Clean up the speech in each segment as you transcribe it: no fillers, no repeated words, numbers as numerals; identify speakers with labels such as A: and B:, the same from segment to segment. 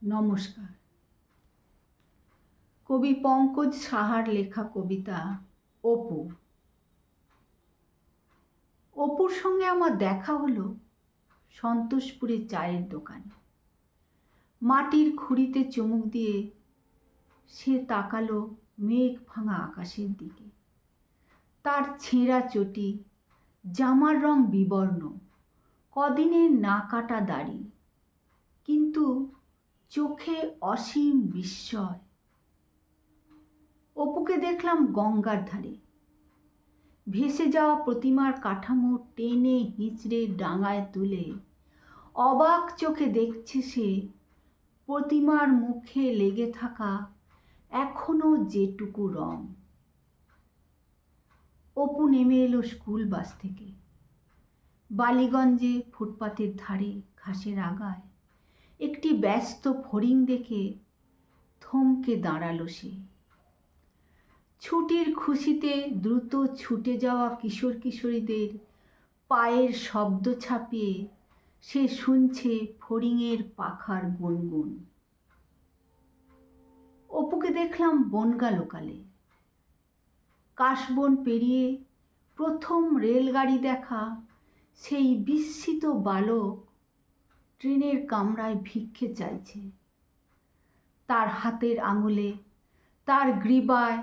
A: নমস্কার। কবি পঙ্কজ সাহার লেখা কবিতা অপু। অপুর সঙ্গে আমার দেখা হলো সন্তোষপুরে চায়ের দোকানে। মাটির খুঁড়িতে চুমুক দিয়ে সে তাকালো মেঘ ভাঙা আকাশের দিকে। তার ছেঁড়া চটি, জামার রং বিবর্ণ, কদিনের না কাটা দাড়ি, কিন্তু চোখে অসীম বিস্ময়। অপুকে দেখলাম গঙ্গার ধারে, ভেসে যাওয়া প্রতিমার কাঠামো টেনে হিঁচড়ে ডাঙায় তুলে অবাক চোখে দেখছে সে প্রতিমার মুখে লেগে থাকা এখনো যেটুকু রং। অপু নেমে এলো স্কুল বাস থেকে। বালিগঞ্জে ফুটপাতের ধারে ঘাসের আগায় একটি ব্যস্ত ফড়িং দেখে থমকে দাঁড়ালো সে। ছুটির খুশিতে দ্রুত ছুটে যাওয়া কিশোর কিশোরীদের পায়ের শব্দ ছাপিয়ে সে শুনছে ফড়িংয়ের পাখার গুনগুন। অপুকে দেখলাম বনগা লোকালে। কাশবন পেরিয়ে প্রথম রেলগাড়ি দেখা সেই বিস্মিত বালক ট্রেনের কামরায় ভিক্ষে চাইছে। তার হাতের আঙুলে, তার গ্রীবায়,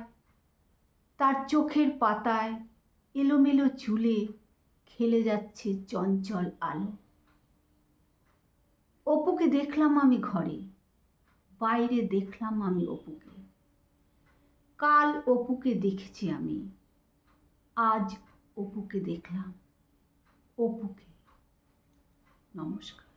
A: তার চোখের পাতায়, এলোমেলো চুলে খেলে যাচ্ছে চঞ্চল আলো। অপুকে দেখলাম আমি ঘরে, বাইরে দেখলাম আমি অপুকে। কাল অপুকে দেখেছি আমি, আজ অপুকে দেখলাম। অপুকে। নমস্কার।